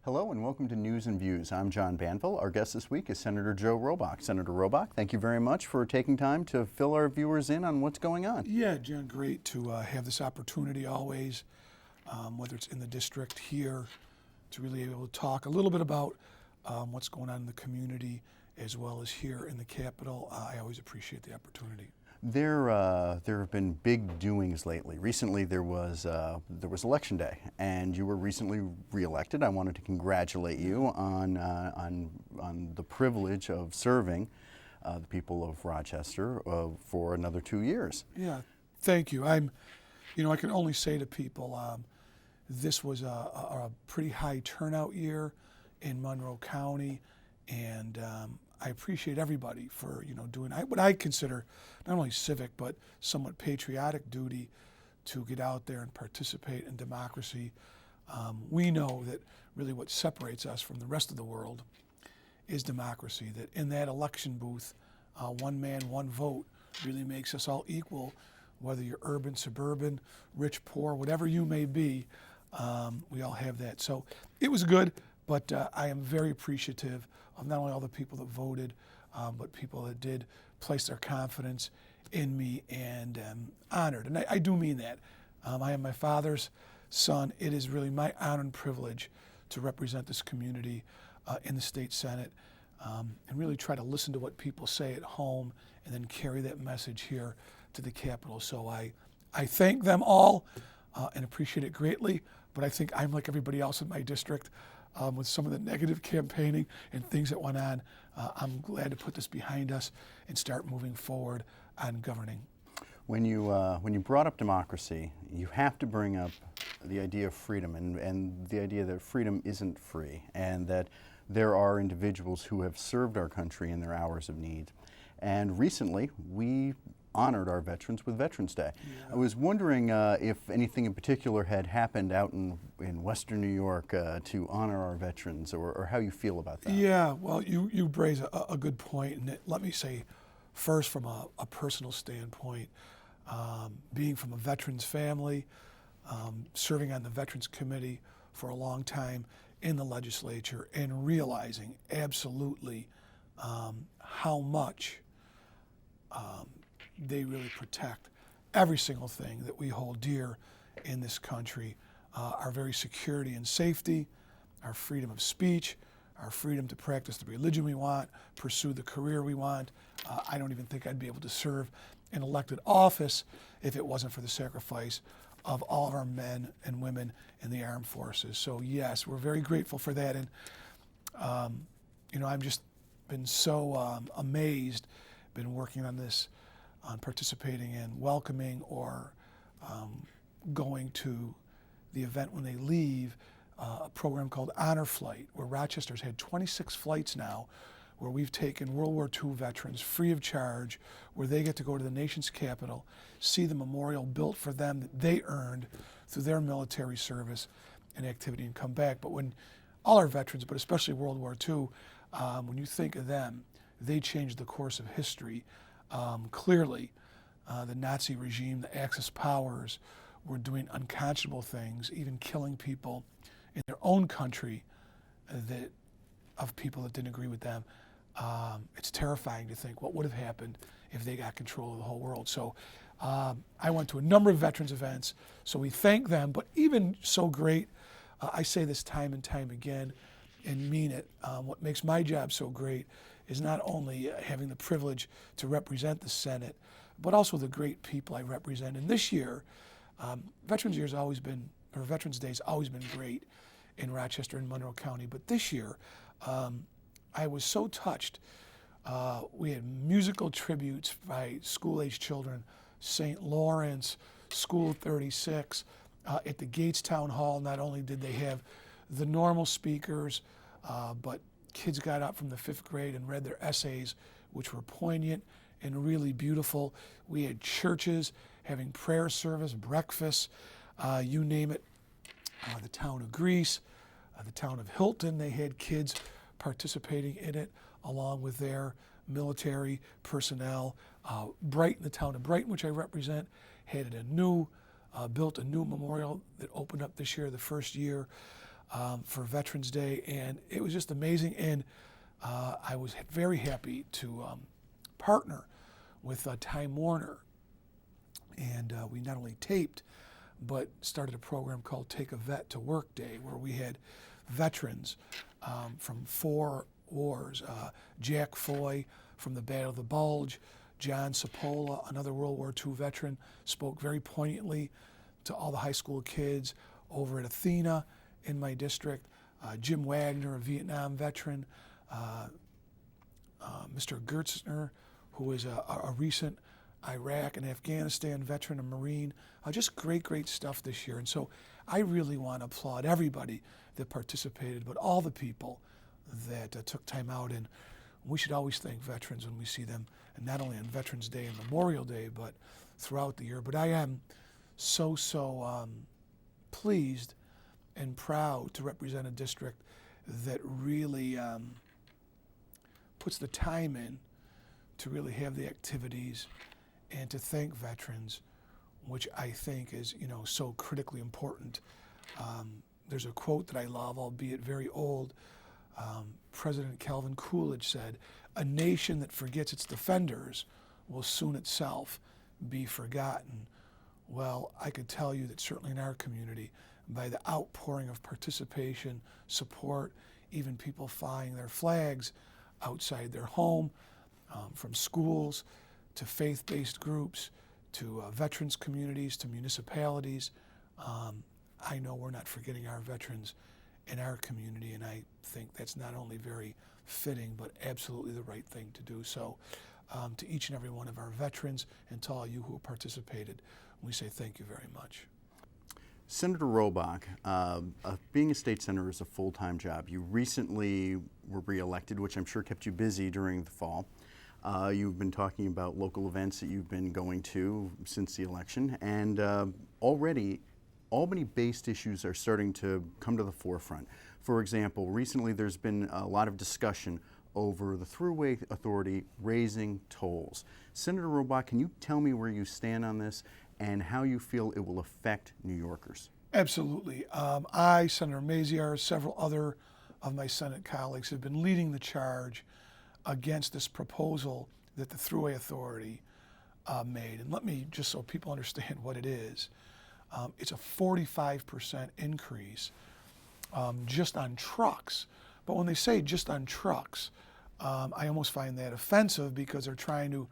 Hello and welcome to News and Views. I'm John Banville. Our guest this week is Senator Joe Robach. Senator Robach, thank you very much for taking time to fill our viewers in on what's going on. Yeah, John, great to have this opportunity always, whether it's in the district here, to really be able to talk a little bit about what's going on in the community as well as here in the Capitol. I always appreciate the opportunity. There have been big doings lately. Recently there was Election Day, and you were recently reelected. I wanted to congratulate you on the privilege of serving the people of Rochester for another 2 years. Yeah, thank you. I can only say to people, this was a pretty high turnout year in Monroe County, and I appreciate everybody for doing what I consider not only civic but somewhat patriotic duty to get out there and participate in democracy. We know that really what separates us from the rest of the world is democracy. That in that election booth, one man, one vote really makes us all equal, whether you're urban, suburban, rich, poor, whatever you may be. We all have that. So it was good, but I am very appreciative of not only all the people that voted, but people that did place their confidence in me, and honored. And I do mean that. I am my father's son. It is really my honor and privilege to represent this community in the state Senate, and really try to listen to what people say at home and then carry that message here to the Capitol. So I thank them all and appreciate it greatly, but I think I'm like everybody else in my district. With some of the negative campaigning and things that went on, I'm glad to put this behind us and start moving forward on governing. When you brought up democracy, you have to bring up the idea of freedom and the idea that freedom isn't free, and that there are individuals who have served our country in their hours of need. And recently, we honored our veterans with Veterans Day. Yeah. I was wondering if anything in particular had happened out in Western New York to honor our veterans, or how you feel about that. Yeah, well, you raise a good point, and let me say first from a personal standpoint, being from a veterans family, serving on the Veterans Committee for a long time in the legislature, and realizing absolutely how much they really protect every single thing that we hold dear in this country, our very security and safety, our freedom of speech, our freedom to practice the religion we want, pursue the career we want. I don't even think I'd be able to serve in elected office if it wasn't for the sacrifice of all of our men and women in the armed forces. So yes, we're very grateful for that. And I've just been so amazed, been working on this, on participating in welcoming or going to the event when they leave, a program called Honor Flight, where Rochester's had 26 flights now, where we've taken World War II veterans free of charge, where they get to go to the nation's capital, see the memorial built for them that they earned through their military service and activity, and come back. But when all our veterans, but especially World War II, when you think of them, they changed the course of history. Clearly, the Nazi regime, the Axis powers, were doing unconscionable things, even killing people in their own country of people that didn't agree with them. It's terrifying to think what would have happened if they got control of the whole world. So I went to a number of veterans events, so we thank them, but even so great, I say this time and time again and mean it, what makes my job so great is not only having the privilege to represent the Senate, but also the great people I represent. And this year, Veterans Day's always been great in Rochester and Monroe County. But this year, I was so touched. We had musical tributes by school-age children, St. Lawrence, School 36. At the Gates Town Hall, not only did they have the normal speakers, but kids got up from the 5th grade and read their essays, which were poignant and really beautiful. We had churches having prayer service, breakfast, you name it. The town of Greece, the town of Hilton, they had kids participating in it along with their military personnel. Brighton, the town of Brighton, which I represent, had built a new memorial that opened up this year, the first year. for Veterans Day, and it was just amazing. And I was very happy to partner with Time Warner, and we not only taped, but started a program called Take a Vet to Work Day, where we had veterans from 4 wars. Jack Foy from the Battle of the Bulge, John Cipolla, another World War II veteran, spoke very poignantly to all the high school kids over at Athena in my district. Jim Wagner, a Vietnam veteran. Mr. Gertzner, who is a recent Iraq and Afghanistan veteran, a Marine. Just great stuff this year. And so I really want to applaud everybody that participated, but all the people that took time out. And we should always thank veterans when we see them, and not only on Veterans Day and Memorial Day, but throughout the year. But I am so pleased and proud to represent a district that really puts the time in to really have the activities and to thank veterans, which I think is, so critically important. There's a quote that I love, albeit very old. President Calvin Coolidge said, "A nation that forgets its defenders will soon itself be forgotten." Well, I could tell you that certainly in our community, by the outpouring of participation, support, even people flying their flags outside their home, from schools to faith-based groups to veterans communities to municipalities, I know we're not forgetting our veterans in our community, and I think that's not only very fitting, but absolutely the right thing to do. So to each and every one of our veterans and to all you who participated, we say thank you very much. Senator Robach, being a state senator is a full-time job. You recently were reelected, which I'm sure kept you busy during the fall. You've been talking about local events that you've been going to since the election, and already Albany-based issues are starting to come to the forefront. For example, recently there's been a lot of discussion over the Thruway Authority raising tolls. Senator Robach, can you tell me where you stand on this and how you feel it will affect New Yorkers? Absolutely. I, Senator Maziar, several other of my Senate colleagues have been leading the charge against this proposal that the Thruway Authority made. And let me, just so people understand what it is, it's a 45% increase just on trucks. But when they say just on trucks, I almost find that offensive because they're trying to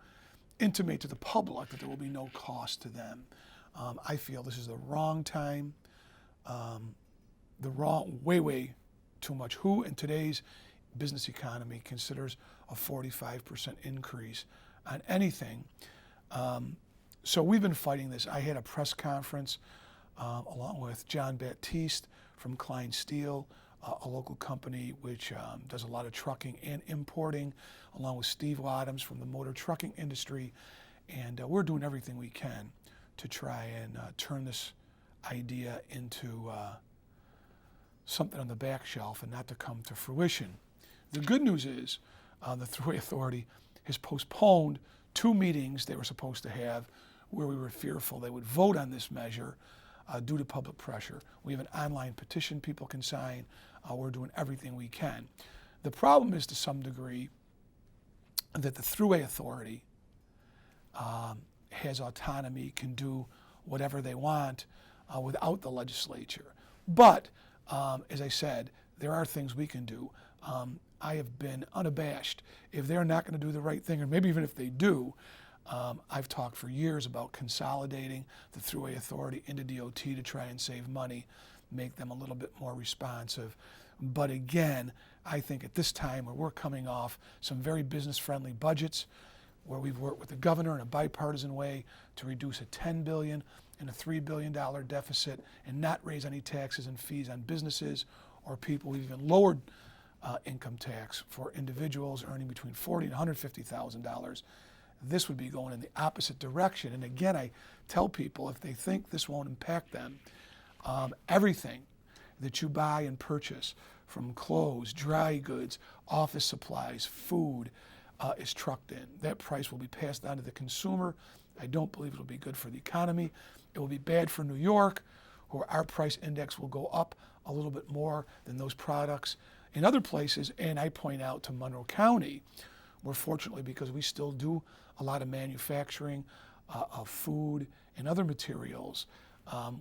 intimate to the public that there will be no cost to them. I feel this is the wrong time, way too much. Who in today's business economy considers a 45% increase on anything? So we've been fighting this. I had a press conference along with John Baptiste from Klein Steel, a local company which does a lot of trucking and importing, along with Steve Wadhams from the motor trucking industry. And we're doing everything we can to try and turn this idea into something on the back shelf and not to come to fruition. The good news is the Thruway Authority has postponed 2 meetings they were supposed to have where we were fearful they would vote on this measure due to public pressure. We have an online petition people can sign. We're doing everything we can. The problem is, to some degree, that the Thruway Authority has autonomy, can do whatever they want without the legislature. But, as I said, there are things we can do. I have been unabashed. If they're not going to do the right thing, or maybe even if they do, I've talked for years about consolidating the Thruway Authority into DOT to try and save money, make them a little bit more responsive. But again, I think at this time where we're coming off some very business-friendly budgets, where we've worked with the governor in a bipartisan way to reduce a $10 billion and a $3 billion deficit and not raise any taxes and fees on businesses or people. We've even lowered income tax for individuals earning between $40,000 and $150,000. This would be going in the opposite direction. And again, I tell people, if they think this won't impact them, everything that you buy and purchase, from clothes, dry goods, office supplies, food, is trucked in. That price will be passed on to the consumer. I don't believe it will be good for the economy. It will be bad for New York, where our price index will go up a little bit more than those products in other places. And I point out to Monroe County, where fortunately, because we still do a lot of manufacturing of food and other materials,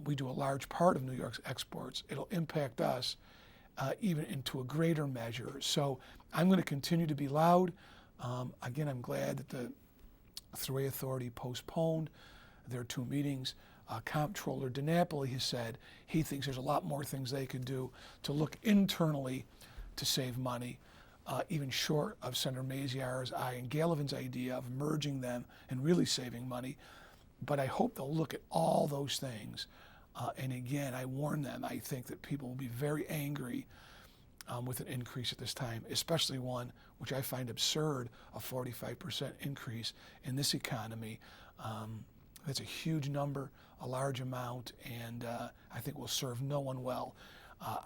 we do a large part of New York's exports. It'll impact us even into a greater measure. So I'm going to continue to be loud. Again, I'm glad that the Thruway Authority postponed their 2 meetings. Comptroller DiNapoli has said he thinks there's a lot more things they could do to look internally to save money, even short of Senator Maziar's, and Gallivan's idea of merging them and really saving money. But I hope they'll look at all those things. And again, I warn them, I think that people will be very angry with an increase at this time, especially one which I find absurd, a 45% increase in this economy. That's a huge number, a large amount, and I think will serve no one well.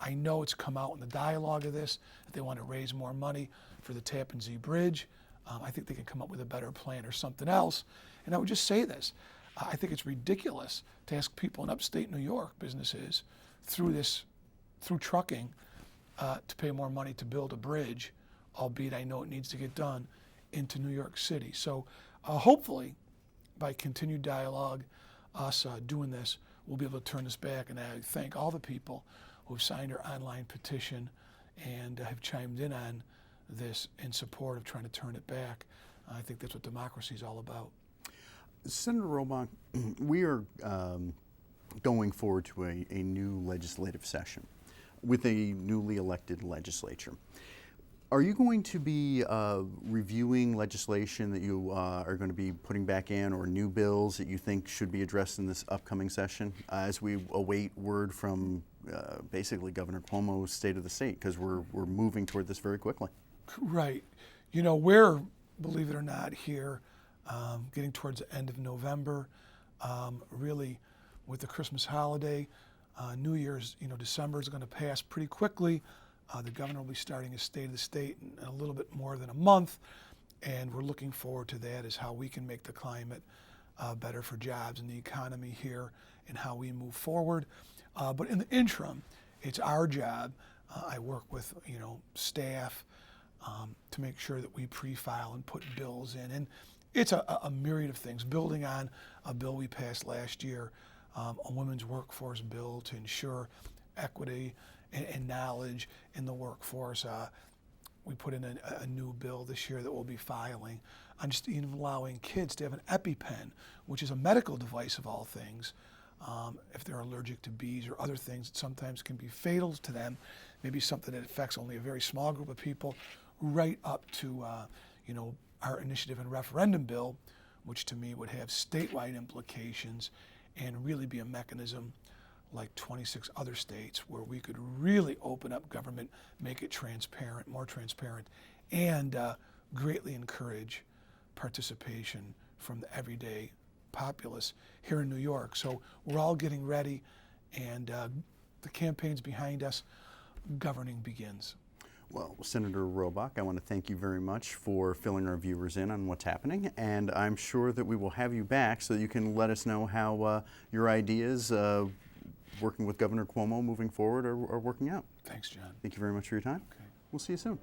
I know it's come out in the dialogue of this that they want to raise more money for the Tappan Zee Bridge. I think they can come up with a better plan or something else. And I would just say this. I think it's ridiculous to ask people in upstate New York, businesses, through trucking, to pay more money to build a bridge, albeit I know it needs to get done, into New York City. So hopefully, by continued dialogue, us doing this, we'll be able to turn this back. And I thank all the people who have signed our online petition and have chimed in on this in support of trying to turn it back. I think that's what democracy is all about. Senator Robach, we are going forward to a new legislative session with a newly elected legislature. Are you going to be reviewing legislation that you are going to be putting back in, or new bills that you think should be addressed in this upcoming session as we await word from basically Governor Cuomo's State of the State, because we're moving toward this very quickly? Right. You know, we're, believe it or not, here getting towards the end of November, really with the Christmas holiday. New Year's, December is going to pass pretty quickly. The governor will be starting his State of the State in a little bit more than a month, and we're looking forward to that as how we can make the climate better for jobs and the economy here and how we move forward. But in the interim, it's our job. I work with staff to make sure that we pre-file and put bills in, and it's a myriad of things, building on a bill we passed last year, a women's workforce bill to ensure equity and knowledge in the workforce. We put in a new bill this year that we'll be filing on just even allowing kids to have an EpiPen, which is a medical device of all things, if they're allergic to bees or other things that sometimes can be fatal to them, maybe something that affects only a very small group of people, right up to our initiative and referendum bill, which to me would have statewide implications and really be a mechanism like 26 other states where we could really open up government, make it transparent, more transparent, and greatly encourage participation from the everyday populace here in New York. So we're all getting ready, and the campaign's behind us. Governing begins. Well, Senator Robach, I want to thank you very much for filling our viewers in on what's happening, and I'm sure that we will have you back so that you can let us know how your ideas working with Governor Cuomo moving forward are working out. Thanks, John. Thank you very much for your time. Okay. We'll see you soon.